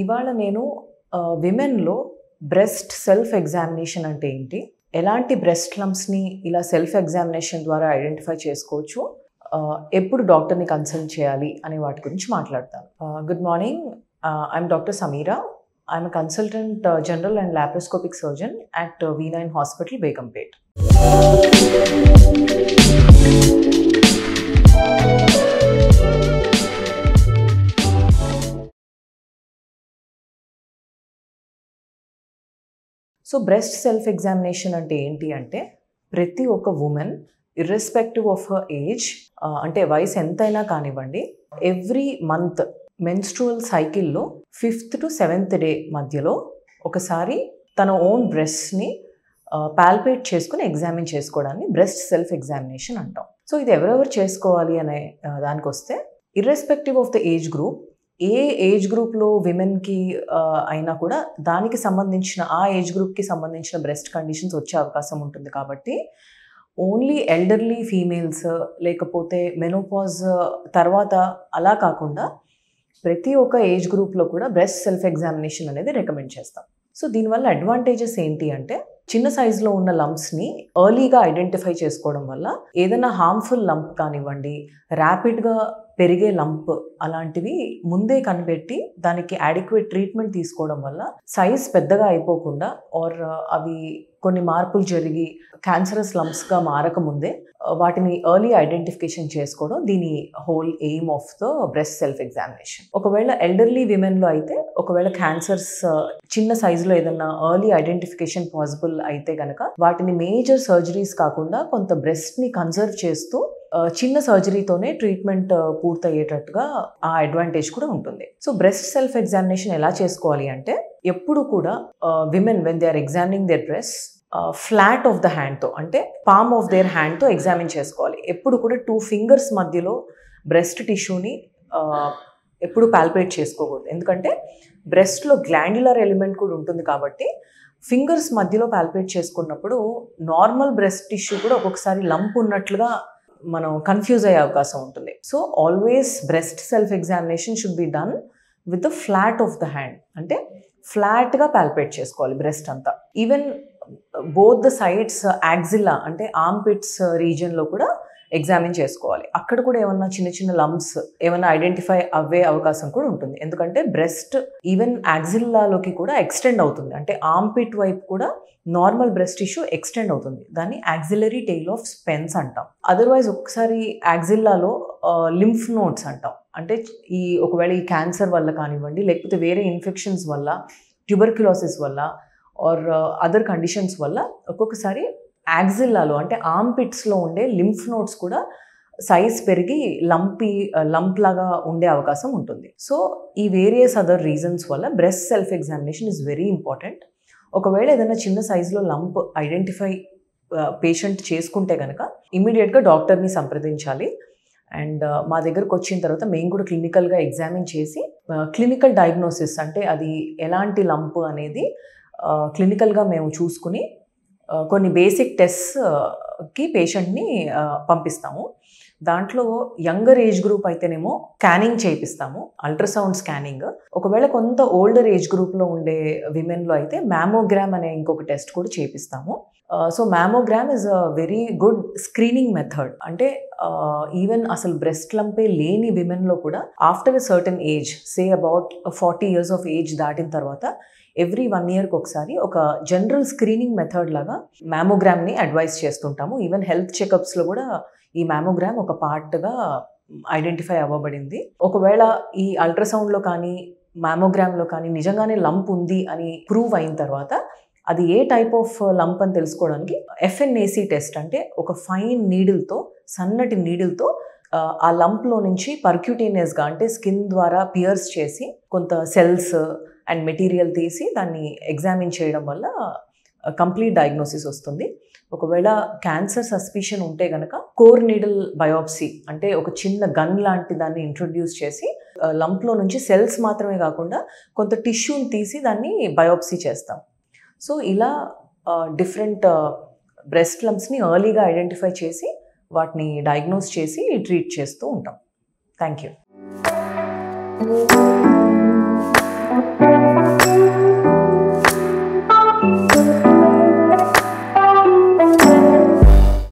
ఇవాళ నేను విమెన్లో breast self examination అంటే ఏంటి, ఎలాంటి బ్రెస్ట్ లంప్స్ని ఇలా సెల్ఫ్ ఎగ్జామినేషన్ ద్వారా ఐడెంటిఫై చేసుకోవచ్చు, ఎప్పుడు డాక్టర్ని కన్సల్ట్ చేయాలి అనే వాటి గురించి మాట్లాడతాను. Good morning, I'm doctor Sameera. I'm a consultant general and laparoscopic surgeon at V9 Hospital, Begumpet. So breast self examination అంటే ఏంటి అంటే, ప్రతి ఒక్క women irrespective of her age, అంటే వయసు ఎంతైనా కానివ్వండి, ఎవ్రీ మంత్ మెన్స్ట్రువల్ సైకిల్లో 5th to 7th డే మధ్యలో ఒకసారి తన ఓన్ బ్రెస్ట్ని పాల్పేట్ చేసుకుని ఎగ్జామిన్ చేసుకోవడాన్ని బ్రెస్ట్ సెల్ఫ్ ఎగ్జామినేషన్ అంటాం. సో ఇది ఎవరెవరు చేసుకోవాలి అనే దానికి వస్తే, irrespective of the age group, A age గ్రూప్లో విమెన్కి అయినా కూడా దానికి సంబంధించిన ఆ ఏజ్ గ్రూప్కి సంబంధించిన బ్రెస్ట్ కండిషన్స్ వచ్చే అవకాశం ఉంటుంది. కాబట్టి ఓన్లీ ఎల్డర్లీ ఫీమేల్స్, లేకపోతే మెనోపాజ్ తర్వాత అలా కాకుండా ప్రతి ఒక్క ఏజ్ గ్రూప్లో కూడా బ్రెస్ట్ సెల్ఫ్ ఎగ్జామినేషన్ అనేది రికమెండ్ చేస్తాం. సో దీనివల్ల అడ్వాంటేజెస్ ఏంటి అంటే, చిన్న సైజులో ఉన్న లంప్స్ని ఎర్లీగా ఐడెంటిఫై చేసుకోవడం వల్ల ఏదైనా హార్మ్ఫుల్ లంప్ కానివ్వండి, ర్యాపిడ్గా పెరిగే లంప్ అలాంటివి ముందే కనిపెట్టి దానికి అడిక్వేట్ ట్రీట్మెంట్ తీసుకోవడం వల్ల సైజ్ పెద్దగా అయిపోకుండా ఆర్ అవి కొన్ని మార్పులు జరిగి క్యాన్సరస్ లంప్స్గా మారకముందే వాటిని ఎర్లీ ఐడెంటిఫికేషన్ చేసుకోవడం దీని whole aim of the breast self examination. ఒకవేళ ఎల్డర్లీ విమెన్లో అయితే, ఒకవేళ క్యాన్సర్స్ చిన్న సైజులో ఏదన్నా ఎర్లీ ఐడెంటిఫికేషన్ పాసిబుల్ అయితే కనుక వాటిని మేజర్ సర్జరీస్ కాకుండా కొంత బ్రెస్ట్ని కన్సర్వ్ చేస్తూ చిన్న సర్జరీతోనే ట్రీట్మెంట్ పూర్తయ్యేటట్టుగా ఆ అడ్వాంటేజ్ కూడా ఉంటుంది. సో బ్రెస్ట్ సెల్ఫ్ ఎగ్జామినేషన్ ఎలా చేసుకోవాలి అంటే, ఎప్పుడు కూడా women when they are examining their breast flat of the హ్యాండ్తో, అంటే పామ్ ఆఫ్ దేర్ హ్యాండ్తో ఎగ్జామిన్ చేసుకోవాలి. ఎప్పుడు కూడా 2 fingers మధ్యలో బ్రెస్ట్ టిష్యూని ఎప్పుడు పాల్పేట్ చేసుకోకూడదు. ఎందుకంటే బ్రెస్ట్లో గ్లాండ్యులర్ ఎలిమెంట్ కూడా ఉంటుంది కాబట్టి ఫింగర్స్ మధ్యలో పాల్పేట్ చేసుకున్నప్పుడు నార్మల్ బ్రెస్ట్ టిష్యూ కూడా ఒక్కొక్కసారి లంప్ ఉన్నట్లుగా మనం కన్ఫ్యూజ్ అయ్యే అవకాశం ఉంటుంది. So always breast self examination should be done with the flat of the hand, అంటే ఫ్లాట్గా పాల్పేట్ చేసుకోవాలి బ్రెస్ట్ అంతా. Even both the sides axilla అంటే ఆర్మ్ పిట్స్ రీజియన్లో కూడా ఎగ్జామిన్ చేసుకోవాలి. అక్కడ కూడా ఏమన్నా చిన్న చిన్న లంప్స్ ఏమన్నా ఐడెంటిఫై అవ్వే అవకాశం కూడా ఉంటుంది. ఎందుకంటే బ్రెస్ట్ ఈవెన్ యాక్సిల్లాలోకి కూడా ఎక్స్టెండ్ అవుతుంది, అంటే ఆర్మ్ పిట్ వైపు కూడా నార్మల్ బ్రెస్ట్ టిష్యూ ఎక్స్టెండ్ అవుతుంది. దాన్ని యాక్సిలరీ టెయిల్ ఆఫ్ స్పెన్స్ అంటాం. అదర్వైజ్ ఒకసారి యాక్సిల్లాలో లింఫ్ నోడ్స్ అంటాం, అంటే ఒకవేళ ఈ క్యాన్సర్ వల్ల కానివ్వండి, లేకపోతే వేరే ఇన్ఫెక్షన్స్ వల్ల, ట్యూబర్క్యులోసిస్ వల్ల ఆర్ అదర్ కండిషన్స్ వల్ల ఒక్కొక్కసారి యాక్సిల్లాలో అంటే ఆర్మ్ పిట్స్లో ఉండే లింఫ్ నోడ్స్ కూడా సైజ్ పెరిగి లంప్ లాగా ఉండే అవకాశం ఉంటుంది. సో ఈ వేరియస్ అదర్ రీజన్స్ వల్ల breast self examination is very important. ఒకవేళ ఏదైనా చిన్న సైజులో లంప్ ఐడెంటిఫై పేషెంట్ చేసుకుంటే కనుక ఇమ్మీడియట్గా డాక్టర్ని సంప్రదించాలి. అండ్ మా దగ్గరకు వచ్చిన తర్వాత మేము కూడా క్లినికల్గా ఎగ్జామిన్ చేసి క్లినికల్ డయాగ్నోసిస్, అంటే అది ఎలాంటి లంప్ అనేది క్లినికల్గా మేము చూసుకుని కొన్ని బేసిక్ టెస్ట్కి పేషెంట్ని పంపిస్తాము. దాంట్లో యంగర్ ఏజ్ గ్రూప్ అయితేనేమో స్కానింగ్ చేయిస్తాము, అల్ట్రాసౌండ్ స్కానింగ్. ఒకవేళ కొంత ఓల్డర్ ఏజ్ గ్రూప్లో ఉండే విమెన్లో అయితే మ్యామోగ్రామ్ అనే ఇంకొక టెస్ట్ కూడా చేయిస్తాము. So mammogram is a very good screening method. అంటే ఈవెన్ అసలు బ్రెస్ట్ లంపే లేని విమెన్లో కూడా after a certain age, say about 40 years of age దాటిన తర్వాత ఎవ్రీ 1 yearకి ఒకసారి ఒక జనరల్ స్క్రీనింగ్ మెథడ్ లాగా మ్యామోగ్రామ్ని అడ్వైస్ చేస్తుంటాము. ఈవెన్ హెల్త్ చెకప్స్లో కూడా ఈ మ్యామోగ్రామ్ ఒక పార్ట్గా ఐడెంటిఫై అవ్వబడింది. ఒకవేళ ఈ అల్ట్రాసౌండ్లో కానీ మ్యామోగ్రామ్లో కానీ నిజంగానే లంప్ ఉంది అని ప్రూవ్ అయిన తర్వాత అది ఏ టైప్ ఆఫ్ లంప్ అని తెలుసుకోవడానికి FNAC టెస్ట్, అంటే ఒక ఫైన్ నీడిల్తో, సన్నటి నీడిల్తో ఆ లంప్లో నుంచి పర్క్యూటేనియస్గా అంటే స్కిన్ ద్వారా పియర్స్ చేసి కొంత సెల్స్ అండ్ మెటీరియల్ తీసి దాన్ని ఎగ్జామిన్ చేయడం వల్ల కంప్లీట్ డయాగ్నోసిస్ వస్తుంది. ఒకవేళ క్యాన్సర్ సస్పిషన్ ఉంటే కనుక కోర్ నీడిల్ బయోప్సీ, అంటే ఒక చిన్న గన్ లాంటి దాన్ని ఇంట్రొడ్యూస్ చేసి లంప్లో నుంచి సెల్స్ మాత్రమే కాకుండా కొంత టిష్యూని తీసి దాన్ని బయోప్సీ చేస్తాం. సో ఇలా డిఫరెంట్ బ్రెస్ట్ లంప్స్ని ఎర్లీగా ఐడెంటిఫై చేసి వాటిని డయాగ్నోస్ చేసి ట్రీట్ చేస్తూ ఉంటాం. Thank you.